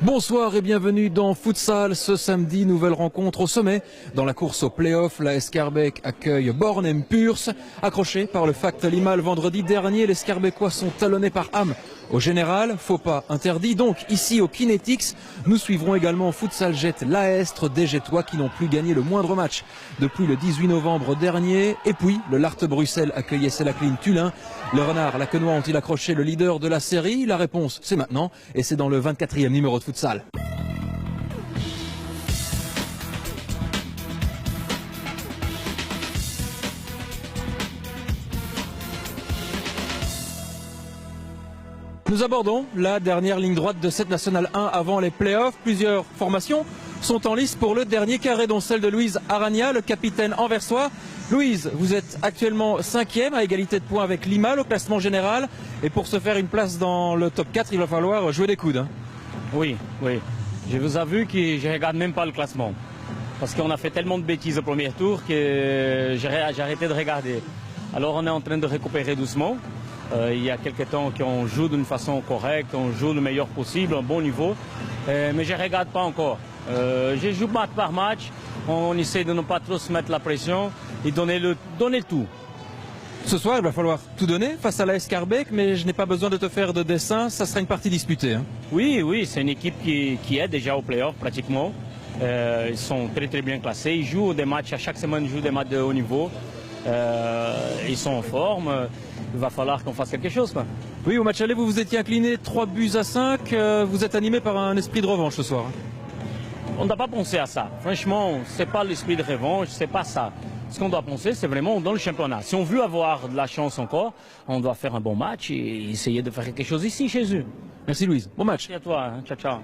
Bonsoir et bienvenue dans Futsal. Ce samedi, nouvelle rencontre au sommet. Dans la course au play-off, la Schaerbeek accueille Bornem Puurs. Accroché par le Fact Limal vendredi dernier, les Schaerbeckois sont talonnés par Ham. Au général, faux pas interdit. Donc ici au Kinetics, nous suivrons également Futsal Jet l'Aestre, des Jetois qui n'ont plus gagné le moindre match depuis le 18 novembre dernier. Et puis, le Lart Bruxelles accueillait Selacline Tulin. Les Renards, la Quenois ont-ils accroché le leader de la série? La réponse, c'est maintenant. Et c'est dans le 24e numéro de Futsal. Nous abordons la dernière ligne droite de cette Nationale 1 avant les playoffs. Plusieurs formations sont en lice pour le dernier carré, dont celle de Louise Aragna, le capitaine anversois. Louise, vous êtes actuellement 5e à égalité de points avec Limal au classement général. Et pour se faire une place dans le top 4, il va falloir jouer des coudes. Oui. Je vous avoue que je ne regarde même pas le classement. Parce qu'on a fait tellement de bêtises au premier tour que j'ai arrêté de regarder. Alors on est en train de récupérer doucement. Il y a quelques temps qu'on joue d'une façon correcte, on joue le meilleur possible, un bon niveau. Mais je ne regarde pas encore. Je joue match par match. On essaie de ne pas trop se mettre la pression et donner tout. Ce soir, il va falloir tout donner face à la Schaerbeek, mais je n'ai pas besoin de te faire de dessin, ça sera une partie disputée. Oui, c'est une équipe qui est déjà au play-off pratiquement. Ils sont très bien classés, ils jouent des matchs, à chaque semaine ils jouent des matchs de haut niveau. Ils sont en forme, il va falloir qu'on fasse quelque chose, quoi. Oui, au match aller, vous vous étiez incliné 3-5, vous êtes animé par un esprit de revanche ce soir. On ne doit pas penser à ça. Franchement, ce n'est pas l'esprit de revanche, c'est pas ça. Ce qu'on doit penser, c'est vraiment dans le championnat. Si on veut avoir de la chance encore, on doit faire un bon match et essayer de faire quelque chose ici, chez eux. Merci Louise, bon match. Merci à toi, hein. Ciao.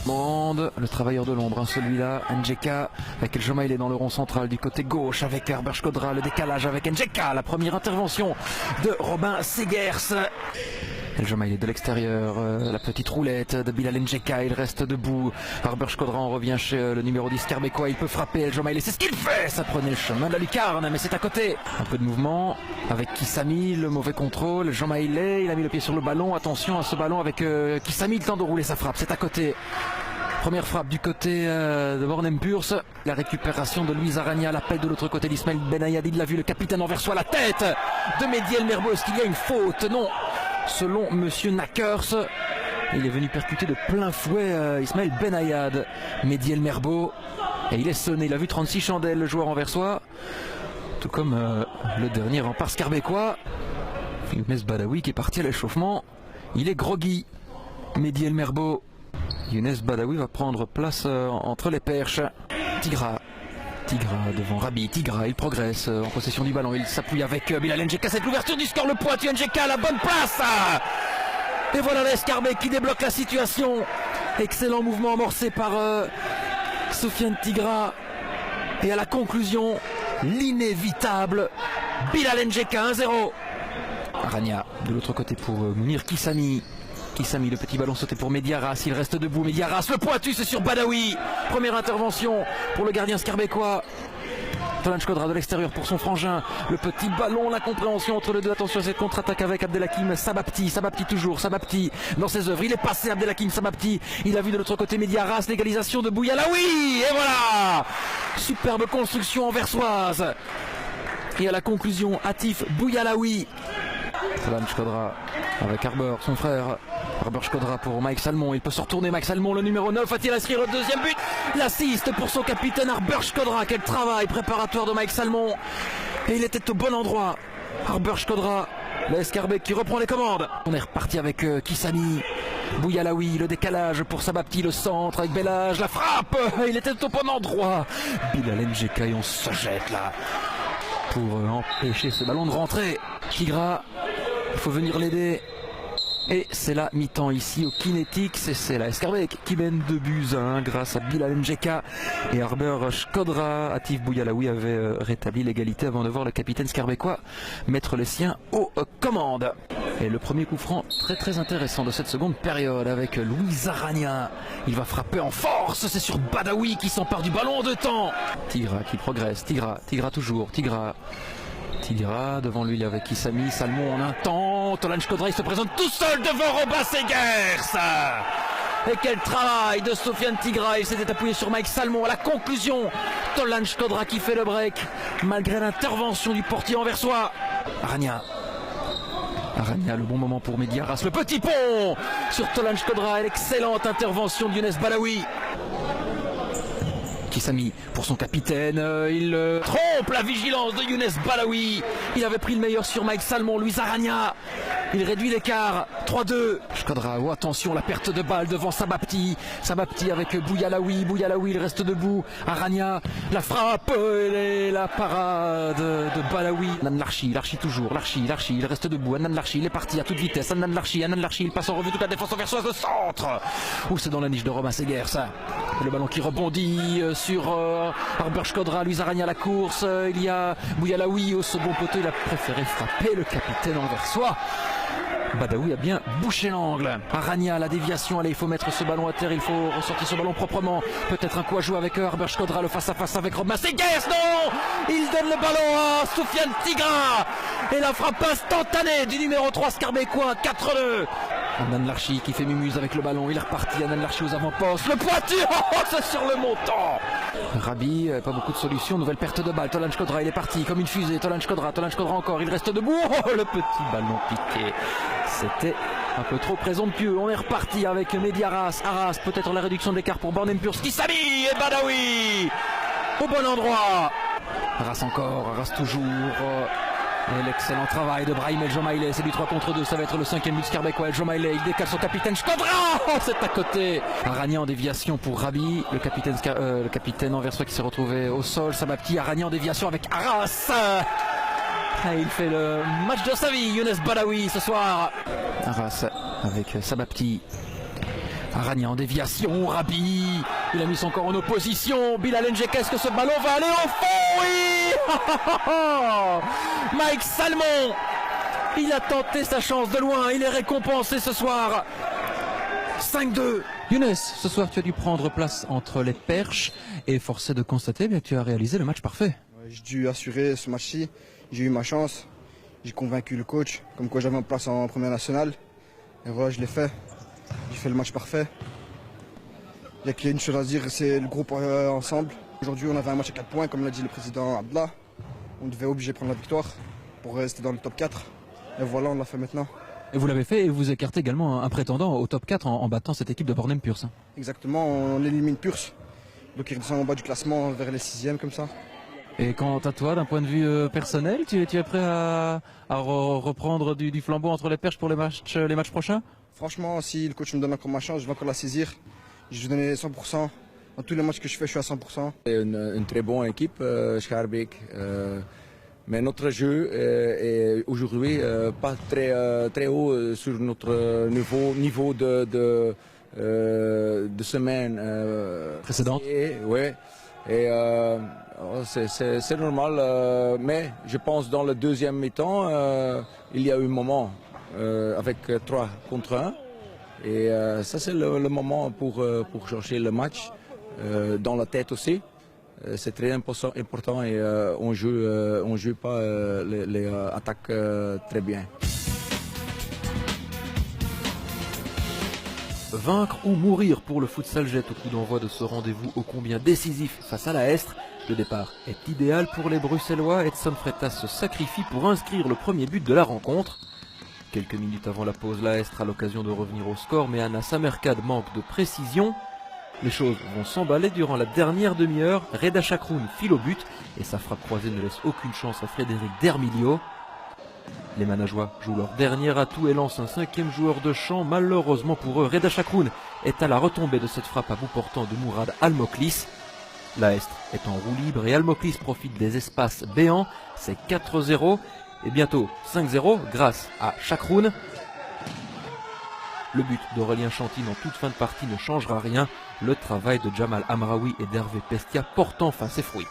Monde, le travailleur de l'ombre, celui-là, Njeka, avec Eljomaïl est dans le rond central du côté gauche avec Herbert Shkodra, le décalage avec Njeka, la première intervention de Robin Segers. Eljomaïl est de l'extérieur, la petite roulette de Bilal Njeka, il reste debout. Herbert Shkodra, on revient chez le numéro 10 Schaerbeckois, il peut frapper Eljomaïl et c'est ce qu'il fait. Ça prenait le chemin de la lucarne, mais c'est à côté. Un peu de mouvement avec Kisami, le mauvais contrôle. Eljomaïl, il a mis le pied sur le ballon, attention à ce ballon avec Kisami, le temps de rouler sa frappe, c'est à côté. Première frappe du côté de Bornem Puurs. La récupération de Louise Aragna, l'appel de l'autre côté d'Ismaël Benayad. Il l'a vu, le capitaine anversois, la tête de Mehdi Elmerbo. Est-ce qu'il y a une faute? Non, selon Monsieur Nakers. Il est venu percuter de plein fouet Ismaël Benayad. Mehdi Elmerbo. Et il est sonné, il a vu 36 chandelles, le joueur anversois. Tout comme le dernier rempart Schaerbeckois. Younes Badawi qui est parti à l'échauffement. Il est groggy. Mehdi Elmerbo. Younes Badawi va prendre place entre les perches. Tigra devant Rabi. Tigra, il progresse en possession du ballon. Il s'appuie avec Bilal Njeka. C'est l'ouverture du score. Le pointu Njeka, la bonne place. Et voilà la Schaerbeek qui débloque la situation. Excellent mouvement amorcé par Sofiane Tigra. Et à la conclusion, l'inévitable Bilal Njeka 1-0. Aragna de l'autre côté pour Mounir Kisami. Kisami, le petit ballon sauté pour Mediaras, il reste debout, Mediaras, le pointu c'est sur Badawi. Première intervention pour le gardien Schaerbeckois. Tolan Shkodra de l'extérieur pour son frangin, le petit ballon, l'incompréhension entre les deux. Attention à cette contre-attaque avec Abdelhakim Sabapti toujours, Sabapti dans ses œuvres, il est passé Abdelhakim Sabapti, il a vu de l'autre côté Mediaras, l'égalisation de Bouyalaoui, et voilà, superbe construction anversoise. Et à la conclusion, Atif Bouyalaoui. Tolan Shkodra avec Herbert, son frère. Herbert Shkodra pour Mike Salmon, il peut se retourner. Mike Salmon, le numéro 9, va-t-il inscrire le deuxième but? L'assist pour son capitaine Herbert Shkodra. Quel travail préparatoire de Mike Salmon. Et il était au bon endroit. Herbert Shkodra, la Schaerbeek qui reprend les commandes. On est reparti avec Kisami. Bouyalaoui, le décalage pour Sabapti, le centre avec Bellage, la frappe. Il était au bon endroit. Bilal Njeka, et on se jette là pour empêcher ce ballon de rentrer. Tigra, il faut venir l'aider. Et c'est la mi-temps ici au Kinetics. Et c'est la Schaerbeek qui mène 2-1 grâce à Bilal Njeka et Herbert Shkodra. Atif Bouyalaoui avait rétabli l'égalité avant de voir le capitaine Schaerbeckois mettre les siens aux commandes. Et le premier coup franc très intéressant de cette seconde période avec Louise Aragna. Il va frapper en force, c'est sur Badawi qui s'empare du ballon en 2 temps. Tigra qui progresse, Tigra toujours, Tigra devant lui avec Kisami, Salmon en un temps, devant. Tolan Shkodra, il se présente tout seul devant Robin Segers. Et quel travail de Sofiane Tigra. Il s'était appuyé sur Mike Salmon à la conclusion. Tolan Shkodra qui fait le break malgré l'intervention du portier anversois. Arania, le bon moment pour Mehdi Arras. Le petit pont sur Tolan Shkodra et l'excellente intervention de Younes Balaoui. Kissami pour son capitaine, il trompe la vigilance de Younes Balaoui. Il avait pris le meilleur sur Mike Salmon, Luis Arania. Il réduit l'écart, 3-2. Shkodra, oh attention, la perte de balle devant Sabapti. Sabapti avec Bouyalaoui, Bouyalaoui, il reste debout. Arania, la frappe et la parade de Balaoui. Anan Larchi, Larchi toujours, Larchi, il reste debout. Anan Larchi, il est parti à toute vitesse. Anan Larchi, il passe en revue toute la défense anversoise, le centre. Ouh, c'est dans la niche de Robin Segers, ça. Le ballon qui rebondit sur Arber Shkodra, Luis Arania la course. Il y a Bouyalaoui au second poteau, il a préféré frapper le capitaine anversois. Badaoui a bien bouché l'angle. Arania, la déviation, allez, il faut mettre ce ballon à terre, il faut ressortir ce ballon proprement. Peut-être un coup à jouer avec Arber Shkodra, le face-à-face avec Robin Segers, non. Il donne le ballon à Sofiane Tigra. Et la frappe instantanée du numéro 3 Scarbécois, 4-2. Anan Larchi qui fait mumuse avec le ballon, il est reparti. Anan Larchi aux avant-postes, le pointu, oh, c'est sur le montant. Rabi, pas beaucoup de solutions, nouvelle perte de balle. Tolan Shkodra, il est parti comme une fusée. Tolan Shkodra encore, il reste debout. Oh, le petit ballon piqué. C'était un peu trop présomptueux. On est reparti avec Mehdi Arras. Arras, peut-être la réduction de l'écart pour Bornem Purs. Kissami et Badaoui au bon endroit. Arras encore, Arras toujours. Et l'excellent travail de Brahim El Jomaileh, c'est du 3 contre 2, ça va être le 5e but Scarbécois. El Jomaileh, il décale son capitaine Shkodra, oh, c'est à côté. Arania en déviation pour Rabi, le capitaine anversois qui s'est retrouvé au sol. Sabapti, Arania en déviation avec Arras. Et il fait le match de sa vie, Younes Balaoui ce soir. Arras avec Sabapti. Arania en déviation, Rabi, il a mis son corps en opposition. Bilal Njeka, est-ce que ce ballon va aller au fond? Oui. Mike Salmon, il a tenté sa chance de loin, il est récompensé ce soir. 5-2. Younes, ce soir tu as dû prendre place entre les perches et forcé de constater bien que tu as réalisé le match parfait. J'ai dû assurer ce match-ci, j'ai eu ma chance, j'ai convaincu le coach, comme quoi j'avais ma place en première nationale. Et voilà, je l'ai fait. J'ai fait le match parfait. Il n'y a qu'une chose à dire, c'est le groupe ensemble. Aujourd'hui, on avait un match à 4 points, comme l'a dit le président Abdallah. On devait obliger de prendre la victoire pour rester dans le top 4. Et voilà, on l'a fait maintenant. Et vous l'avez fait et vous écartez également un prétendant au top 4 en battant cette équipe de Bornem Purs. Exactement, on élimine Purs. Donc il redescend en bas du classement vers les 6e comme ça. Et quant à toi, d'un point de vue personnel, tu es prêt à reprendre du flambeau entre les perches pour les matchs prochains? Franchement, si le coach me donne encore ma chance, je vais encore la saisir. Je vais donner 100%. Dans tous les matchs que je fais, je suis à 100%. C'est une très bonne équipe, Schaerbeek. Mais notre jeu est aujourd'hui pas très haut sur notre niveau de semaine précédente. C'est normal, mais je pense dans le deuxième mi-temps, il y a eu un moment avec 3 contre 1. Et ça c'est le moment pour chercher le match dans la tête aussi. C'est très important et on joue pas les attaques très bien. Vaincre ou mourir pour le futsal jette au coup d'envoi de ce rendez-vous ô combien décisif face à la Estre. Le départ est idéal pour les Bruxellois. Edson Freitas se sacrifie pour inscrire le premier but de la rencontre. Quelques minutes avant la pause, la Estre a l'occasion de revenir au score, mais Anna Samerkad manque de précision. Les choses vont s'emballer durant la dernière demi-heure. Reda Chakroun file au but et sa frappe croisée ne laisse aucune chance à Frédéric Dermilio. Les Manageois jouent leur dernier atout et lancent un 5e joueur de champ. Malheureusement pour eux, Reda Chakroun est à la retombée de cette frappe à bout portant de Mourad Almoklis. La Estre est en roue libre et Almoklis profite des espaces béants. C'est 4-0 et bientôt 5-0 grâce à Chakroun. Le but d'Aurélien Chantine en toute fin de partie ne changera rien. Le travail de Jamal Amraoui et d'Hervé Pestia porte enfin ses fruits.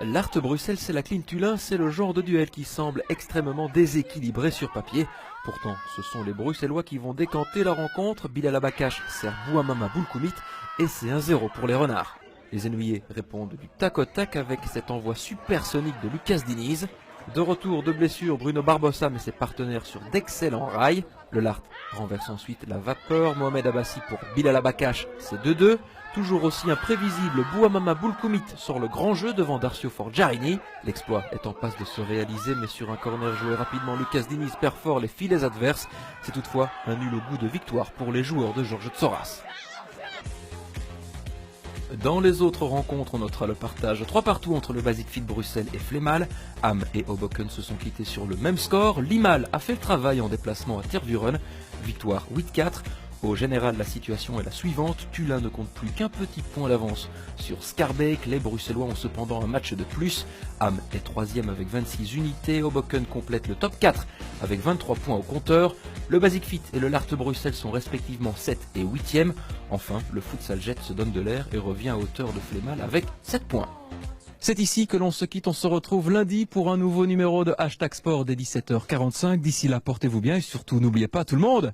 L'Art Bruxelles, c'est la Clean Tulin, c'est le genre de duel qui semble extrêmement déséquilibré sur papier. Pourtant, ce sont les Bruxellois qui vont décanter la rencontre. Bilal Abakash sert Bouamama Boulkoumit et c'est 1-0 pour les Renards. Les Ennuyés répondent du tac au tac avec cet envoi supersonique de Lucas Diniz. De retour de blessure, Bruno Barbosa met ses partenaires sur d'excellents rails. Le Lart renverse ensuite la vapeur. Mohamed Abbassi pour Bilal Abakash, c'est 2-2. Toujours aussi imprévisible, Bouamama Boulkoumit sort le grand jeu devant Darcio Forgiarini. L'exploit est en passe de se réaliser, mais sur un corner joué rapidement, Lucas Diniz perd fort les filets adverses. C'est toutefois un nul au goût de victoire pour les joueurs de Georges Tsoras. Dans les autres rencontres, on notera le partage 3-3 entre le Basic Fit Bruxelles et Flémal. Ham et Hoboken se sont quittés sur le même score. Limal a fait le travail en déplacement à Tervuren. Victoire 8-4. Au général, la situation est la suivante. Tulin ne compte plus qu'un petit point d'avance sur Schaerbeek. Les Bruxellois ont cependant un match de plus. Ham est 3e avec 26 unités. Hoboken complète le top 4 avec 23 points au compteur. Le Basic Fit et le Lart Bruxelles sont respectivement 7 et 8e. Enfin, le Futsal Jet se donne de l'air et revient à hauteur de Flémal avec 7 points. C'est ici que l'on se quitte, on se retrouve lundi pour un nouveau numéro de Hashtag Sport dès 17h45. D'ici là, portez-vous bien et surtout n'oubliez pas tout le monde...